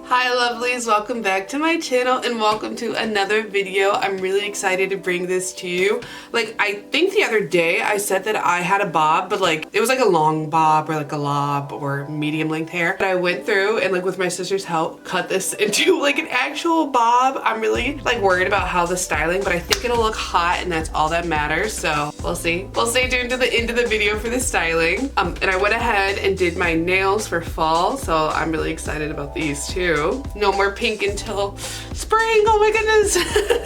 Hi lovelies, welcome back to my channel and welcome to another video. I'm really excited to bring this to you. Like, I think the other day I said that I had a bob, but like it was like a long bob or like a lob or medium length hair. But I went through and like with my sister's help cut this into like an actual bob. I'm really like worried about how the styling, but I think it'll look hot and that's all that matters. So we'll see. We'll stay tuned to the end of the video for the styling. And I went ahead and did my nails for fall, so I'm really excited about these too. No more pink until spring, oh my goodness.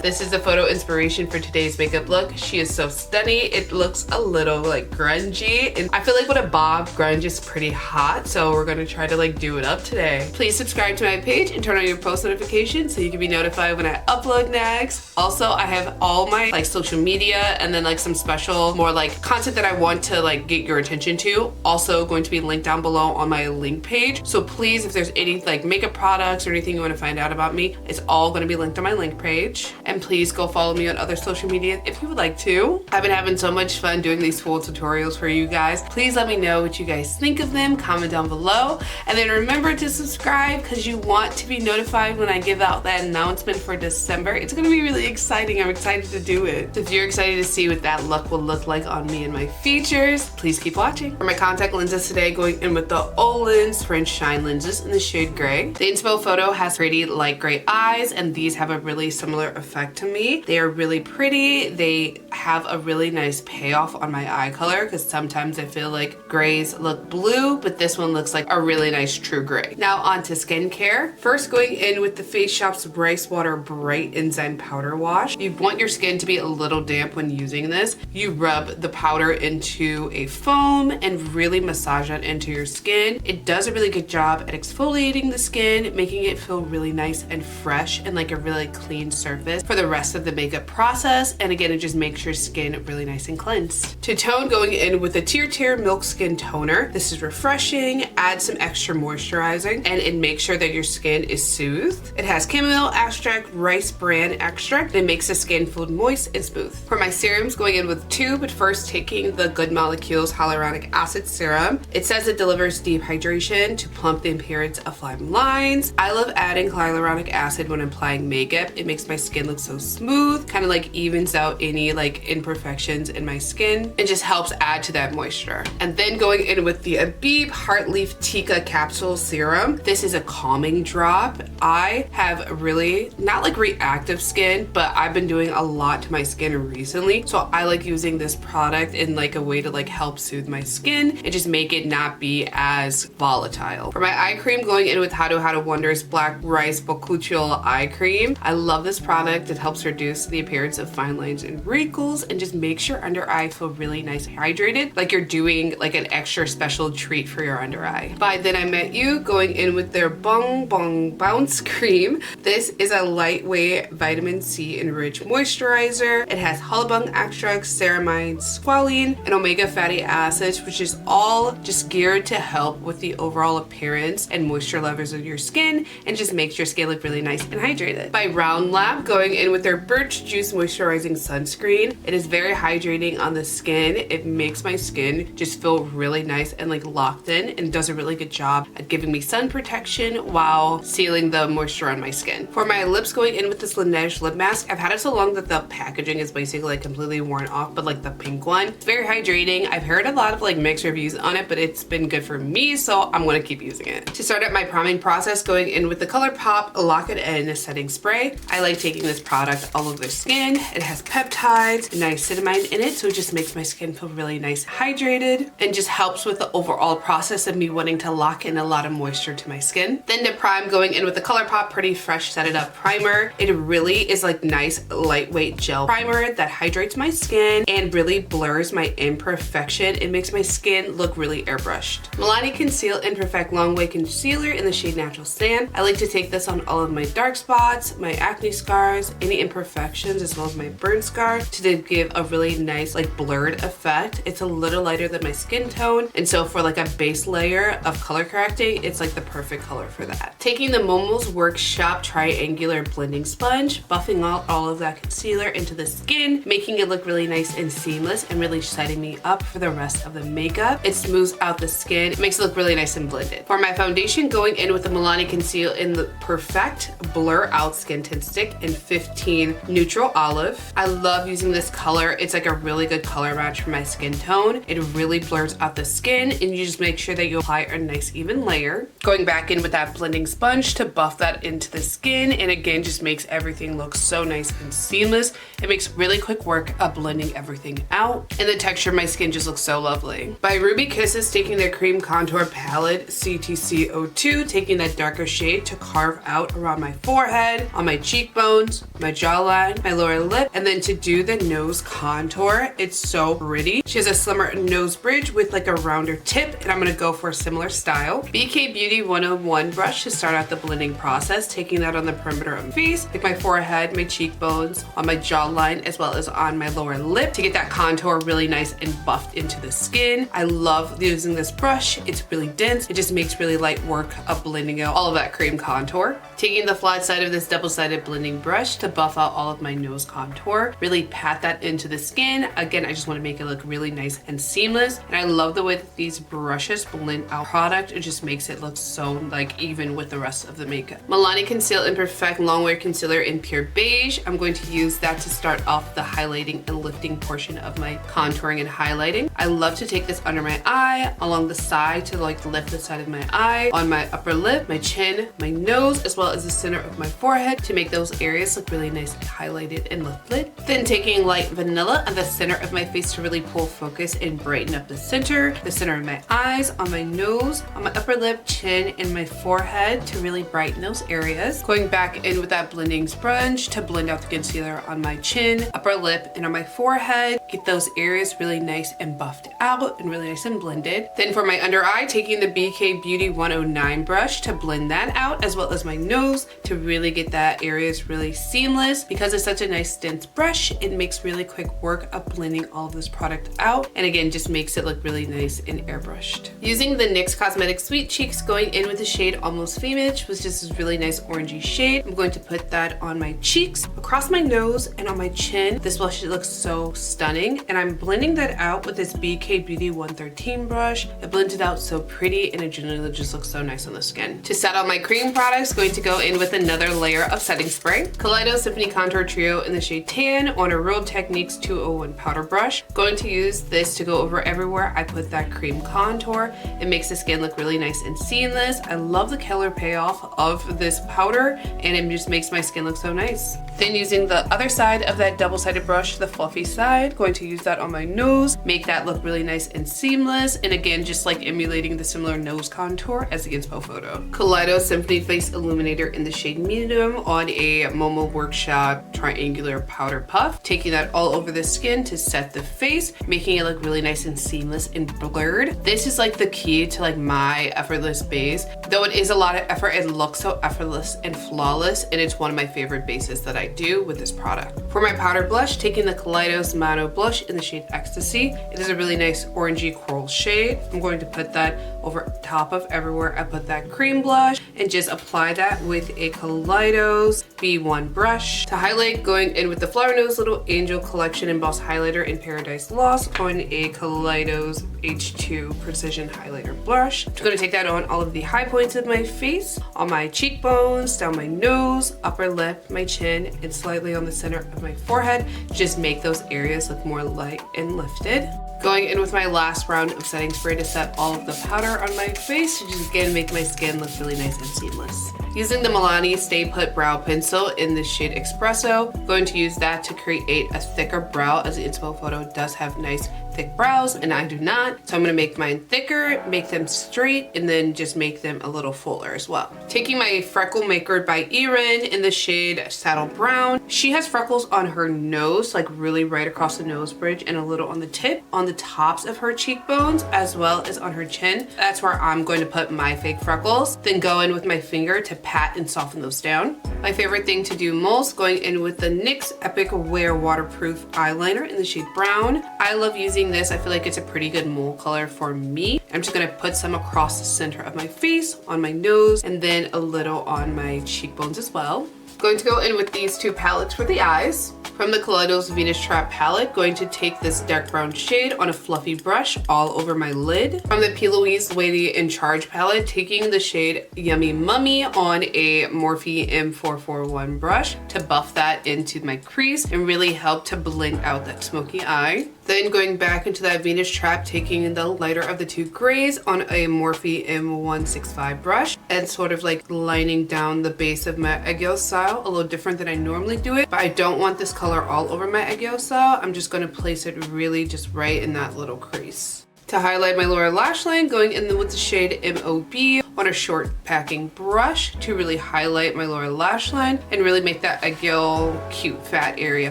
This is the photo inspiration for today's makeup look. She is so stunning. It looks a little like grungy, and I feel like with a bob, grunge is pretty hot, so we're gonna try to like do it up today. Please subscribe to my page and turn on your post notifications so you can be notified when I upload next. Also, I have all my like social media and then like some special more like content that I want to like get your attention to, also going to be linked down below on my link page. So please, if there's any like makeup products or anything you want to find out about me, it's all going to be linked on my link page. And please go follow me on other social media if you would like to. I've been having so much fun doing these full tutorials for you guys. Please let me know what you guys think of them. Comment down below. And then remember to subscribe because you want to be notified when I give out that announcement for December. It's going to be really exciting. I'm excited to do it. So if you're excited to see what that look will look like on me and my features, please keep watching. For my contact lenses today, going in with the Olens French Shine lenses in the shade gray. The Inspo photo has pretty light gray eyes, and these have a really similar effect to me. They are really pretty. They have a really nice payoff on my eye color because sometimes I feel like grays look blue, but this one looks like a really nice true gray. Now on to skincare. First, going in with the Face Shop's Rice Water Bright Enzyme Powder Wash. You want your skin to be a little damp when using this. You rub the powder into a foam and really massage it into your skin. It does a really good job at exfoliating the skin, making it feel really nice and fresh and like a really clean surface for the rest of the makeup process. And again, it just makes your skin really nice and cleansed. To tone, going in with the Tear Milk Skin Toner. This is refreshing, adds some extra moisturizing, and it makes sure that your skin is soothed. It has chamomile extract, rice bran extract, and it makes the skin feel moist and smooth. For my serums, going in with two, but first taking the Good Molecules Hyaluronic Acid Serum. It says it delivers deep hydration to plump the appearance of fine lines. I love adding hyaluronic acid when applying makeup. It makes my skin look so smooth, kind of like evens out any like imperfections in my skin and just helps add to that moisture. And then going in with the Abib Heartleaf Tika Capsule Serum. This is a calming drop. I have really not like reactive skin, but I've been doing a lot to my skin recently, so I like using this product in like a way to like help soothe my skin and just make it not be as volatile. For my eye cream, going in with How to Wonders Black Rice Bocucciol Eye Cream. I love this product. It helps reduce the appearance of fine lines and wrinkles and just makes your under eye feel really nice and hydrated, like you're doing like an extra special treat for your under eye. By Then I Met You, going in with their Bong Bong Bounce Cream. This is a lightweight vitamin C enriched moisturizer. It has halabung extract, ceramide, squalene, and omega fatty acids, which is all just geared to help with the overall appearance and moisture levels of your skin and just makes your skin look really nice and hydrated. By Round Lab, going in with their Birch Juice Moisturizing Sunscreen. It is very hydrating on the skin. It makes my skin just feel really nice and like locked in, and does a really good job at giving me sun protection while sealing the moisture on my skin. For my lips, going in with this Laneige lip mask. I've had it so long that the packaging is basically like completely worn off, but like the pink one. It's very hydrating. I've heard a lot of like mixed reviews on it, but it's been good for me, so I'm gonna keep using it. To start up my priming process, going in with the ColourPop Lock It In Setting Spray. I like taking this product all over the skin. It has peptides and niacinamide in it, so it just makes my skin feel really nice, hydrated, and just helps with the overall process of me wanting to lock in a lot of moisture to my skin. Then to prime, going in with the ColourPop Pretty Fresh Set It Up Primer. It really is like nice lightweight gel primer that hydrates my skin and really blurs my imperfection. It makes my skin look really airbrushed. Milani Conceal and Perfect Long Way Concealer in the shade Natural Sand. I like to take this on all of my dark spots, my acne scars, any imperfections, as well as my burn scar, to give a really nice like blurred effect. It's a little lighter than my skin tone, and so for like a base layer of color correcting, it's like the perfect color for that. Taking the Momo's Workshop Triangular Blending Sponge, buffing out all of that concealer into the skin, making it look really nice and seamless and really setting me up for the rest of the makeup. It smooths out the skin, it makes it look really nice and blended. For my foundation, going in with the Milani conceal in the Perfect Blur Out Skin Tint Stick in 15 Neutral Olive. I love using this color. It's like a really good color match for my skin tone. It really blurs out the skin, and you just make sure that you apply a nice even layer. Going back in with that blending sponge to buff that into the skin, and again just makes everything look so nice and seamless. It makes really quick work of blending everything out, and the texture of my skin just looks so lovely. By Ruby Kisses, taking their cream contour palette CTC02, taking that darker shade to carve out around my forehead, on my cheekbones, my jawline, my lower lip, and then to do the nose contour. It's so pretty. She has a slimmer nose bridge with like a rounder tip, and I'm gonna go for a similar style. BK Beauty 101 brush to start out the blending process, taking that on the perimeter of my face, like my forehead, my cheekbones, on my jawline, as well as on my lower lip to get that contour really nice and buffed into the skin. I love using this brush. It's really dense. It just makes really light work of blending out all of that cream contour. Taking the flat side of this double-sided blending brush to buff out all of my nose contour, really pat that into the skin. Again, I just want to make it look really nice and seamless, and I love the way that these brushes blend out product. It just makes it look so like even with the rest of the makeup. Milani Conceal and Perfect Longwear Concealer in Pure Beige. I'm going to use that to start off the highlighting and lifting portion of my contouring and highlighting. I love to take this under my eye, along the side to like lift the side of my eye, on my upper lip, my chin, my nose, as well as the center of my forehead to make those areas look really nice and highlighted and lifted. Then taking light vanilla on the center of my face to really pull focus and brighten up the center of my eyes, on my nose, on my upper lip, chin, and my forehead to really brighten those areas. Going back in with that blending sponge to blend out the concealer on my chin, upper lip, and on my forehead. Get those areas really nice and buffed out and really nice and blended. Then for my under eye, taking the BK Beauty 109 brush to blend that out, as well as my nose to really get that areas really seamless. Because it's such a nice dense brush, it makes really quick work of blending all of this product out, and again just makes it look really nice and airbrushed. Using the NYX Cosmetics Sweet Cheeks, going in with the shade Almost Famous, which is this really nice orangey shade. I'm going to put that on my cheeks, across my nose, and on my chin. This blush looks so stunning, and I'm blending that out with this BK Beauty 113 brush. It blends it out so pretty, and it generally just looks so nice on the skin. To set on my cream products, going to go in with another layer of setting spray. Kaleido Symphony Contour Trio in the shade Tan on a Real Techniques 201 powder brush. Going to use this to go over everywhere I put that cream contour. It makes the skin look really nice and seamless. I love the color payoff of this powder, and it just makes my skin look so nice. Then using the other side of that double-sided brush, the fluffy side, going to use that on my nose, make that look really nice and seamless, and again just like emulating the similar nose contour as the Inspo photo. Kaleido Symphony Face Illuminator in the shade Medium on a Momo Workshop triangular powder puff, taking that all over the skin to set the face, making it look really nice and seamless and blurred. This is like the key to like my effortless base. Though it is a lot of effort, it looks so effortless and flawless, and it's one of my favorite bases that I do with this product. For my powder blush, taking the Kaleido's Mono Blush in the shade Ecstasy. It is a really nice orangey coral shade. I'm going to put that over top of everywhere I put that cream blush, and just apply that with a Kaleido's B1 brush. To highlight, going in with the FlowerKnows Little Angel Collection Emboss Highlighter in Paradise Lost on a Kaleido's H2 Precision Highlighter brush. I'm going to take that on all of the high points of my face, on my cheekbones, down my nose, upper lip, my chin, and slightly on the center of my forehead. Just make those areas look more light and lifted. Going in with my last round of setting spray to set all of the powder on my face to just again make my skin look really nice and seamless. Using the Milani Stay Put Brow Pencil in the shade Espresso, I'm going to use that to create a thicker brow, as the Inspo photo does have nice thick brows and I do not. So I'm gonna make mine thicker, make them straight, and then just make them a little fuller as well. Taking my Freckle Maker by Erin in the shade Saddle Brown. She has freckles on her nose, like really right across the nose bridge and a little on the tip, on the tops of her cheekbones, as well as on her chin. That's where I'm going to put my fake freckles. Then go in with my finger to pat and soften those down. My favorite thing to do most, going in with the NYX Epic Wear Waterproof Eyeliner in the shade Brown. I love using this. I feel like it's a pretty good mole color for me. I'm just gonna put some across the center of my face, on my nose, and then a little on my cheekbones as well. Going to go in with these two palettes for the eyes. From the FlowerKnows Venus Trap palette, going to take this dark brown shade on a fluffy brush all over my lid. From the P. Louise Lady in Charge palette, taking the shade Yummy Mummy on a Morphe M441 brush to buff that into my crease and really help to blend out that smoky eye. Then going back into that Venus Trap, taking the lighter of the two grays on a Morphe M165 brush and sort of like lining down the base of my egg yolk style, a little different than I normally do it, but I don't want this color all over my egg yolk style. I'm just going to place it really just right in that little crease. To highlight my lower lash line, going in with the shade MOB on a short packing brush to really highlight my lower lash line and really make that egg yolk cute fat area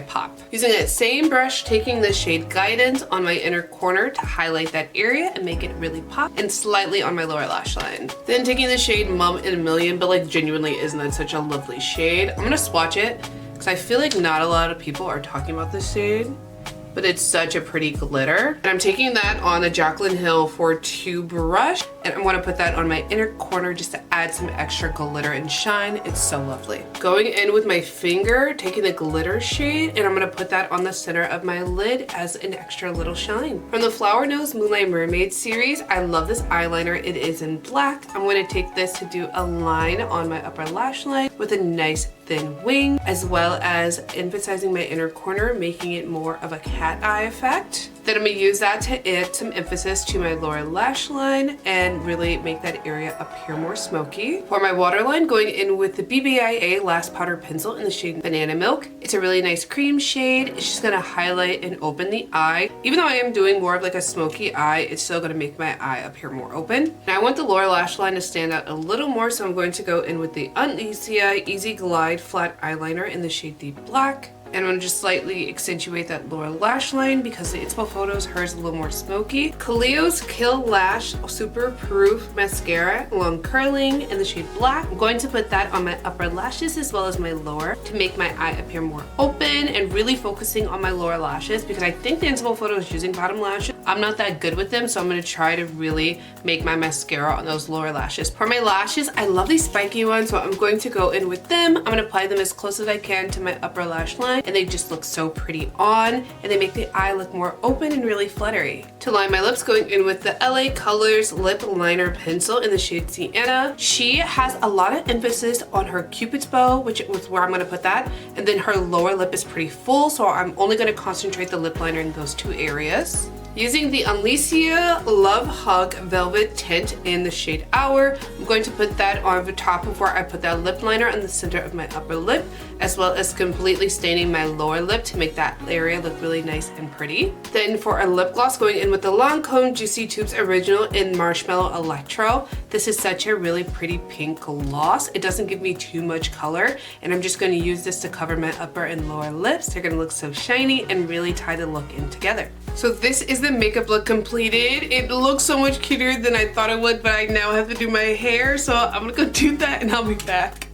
pop. Using that same brush, taking the shade Guidance on my inner corner to highlight that area and make it really pop, and slightly on my lower lash line. Then taking the shade Mum in a Million, but like genuinely isn't that such a lovely shade. I'm gonna swatch it because I feel like not a lot of people are talking about this shade, but it's such a pretty glitter. And I'm taking that on the Jaclyn Hill 4-2 brush, and I'm gonna put that on my inner corner just to add some extra glitter and shine. It's so lovely. Going in with my finger, taking the glitter shade, and I'm gonna put that on the center of my lid as an extra little shine. From the FlowerKnows Moonlight Mermaid series, I love this eyeliner. It is in black. I'm gonna take this to do a line on my upper lash line with a nice thin wing, as well as emphasizing my inner corner, making it more of a cat eye effect. Then I'm gonna use that to add some emphasis to my lower lash line and really make that area appear more smoky. For my waterline, going in with the BBIA Last Powder Pencil in the shade Banana Milk. It's a really nice cream shade. It's just gonna highlight and open the eye. Even though I am doing more of like a smoky eye, it's still gonna make my eye appear more open. And I want the lower lash line to stand out a little more, so I'm going to go in with the Alicia Easy Glide Flat Eyeliner in the shade Deep Black. And I'm gonna just slightly accentuate that lower lash line because the Inspo photos, hers is a little more smoky. Cleo's Kill Lash Super Proof Mascara, long curling in the shade Black. I'm going to put that on my upper lashes as well as my lower to make my eye appear more open, and really focusing on my lower lashes because I think the Inspo photo is using bottom lashes. I'm not that good with them, so I'm gonna try to really make my mascara on those lower lashes. For my lashes, I love these spiky ones, so I'm going to go in with them. I'm gonna apply them as close as I can to my upper lash line, and they just look so pretty on, and they make the eye look more open and really fluttery. To line my lips, going in with the LA Colors Lip Liner Pencil in the shade Sienna. She has a lot of emphasis on her Cupid's bow, which is where I'm gonna put that, and then her lower lip is pretty full, so I'm only gonna concentrate the lip liner in those two areas. Using the Alicia Love Hug Velvet Tint in the shade Hour, I'm going to put that on the top of where I put that lip liner in the center of my upper lip, as well as completely staining my lower lip to make that area look really nice and pretty. Then for a lip gloss, going in with the Lancome Juicy Tubes Original in Marshmallow Electro. This is such a really pretty pink gloss. It doesn't give me too much color, and I'm just going to use this to cover my upper and lower lips. They're going to look so shiny and really tie the look in together. So this is the makeup look completed. It looks so much cuter than I thought it would, but I now have to do my hair, so I'm gonna go do that and I'll be back.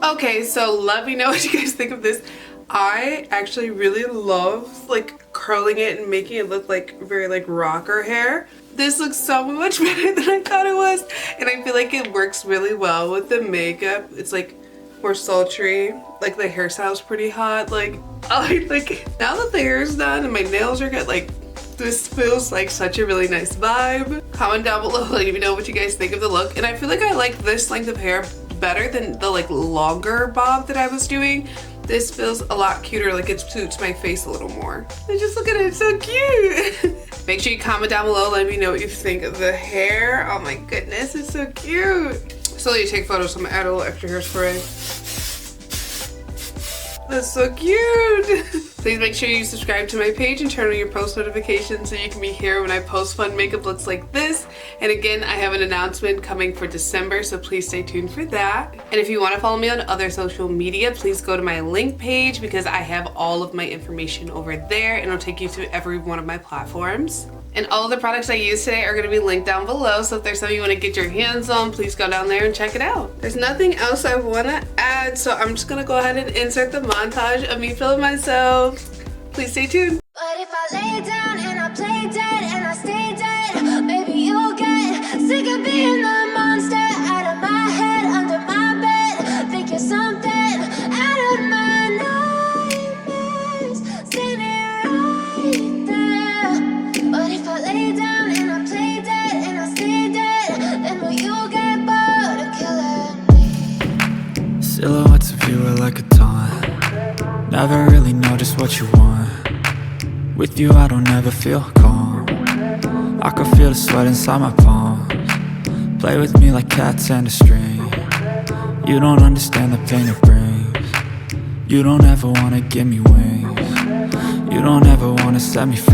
Okay, so let me know what you guys think of this. I actually really love like curling it and making it look like very like rocker hair. This looks so much better than I thought it was, and I feel like it works really well with the makeup. It's like more sultry, like the hairstyle's pretty hot. Like I like now that the hair is done and my nails are good, like this feels like such a really nice vibe. Comment down below, let me know what you guys think of the look. And I feel like I like this length of hair better than the like longer bob that I was doing. This feels a lot cuter, like it suits my face a little more. And just look at it, it's so cute. Make sure you comment down below, let me know what you think of the hair. Oh my goodness, it's so cute. So let you take photos, so I'm gonna add a little extra hairspray. That's so cute. Please make sure you subscribe to my page and turn on your post notifications so you can be here when I post fun makeup looks like this. And again, I have an announcement coming for December, so please stay tuned for that. And if you want to follow me on other social media, please go to my link page because I have all of my information over there and it'll take you to every one of my platforms. And all of the products I use today are going to be linked down below, so if there's something you want to get your hands on, please go down there and check it out. There's nothing else I want to add, so I'm just going to go ahead and insert the montage of me filming myself. Please stay tuned. But if I lay down and I play dead and I stay dead, maybe you'll get sick of being the monster out of my head, under my bed. Think you're something out of my nightmares. thoughts of you are like a taunt. Never really know just what you want. With you I don't ever feel calm. I can feel the sweat inside my palms. Play with me like cats and a string. You don't understand the pain it brings. You don't ever wanna give me wings. You don't ever wanna set me free.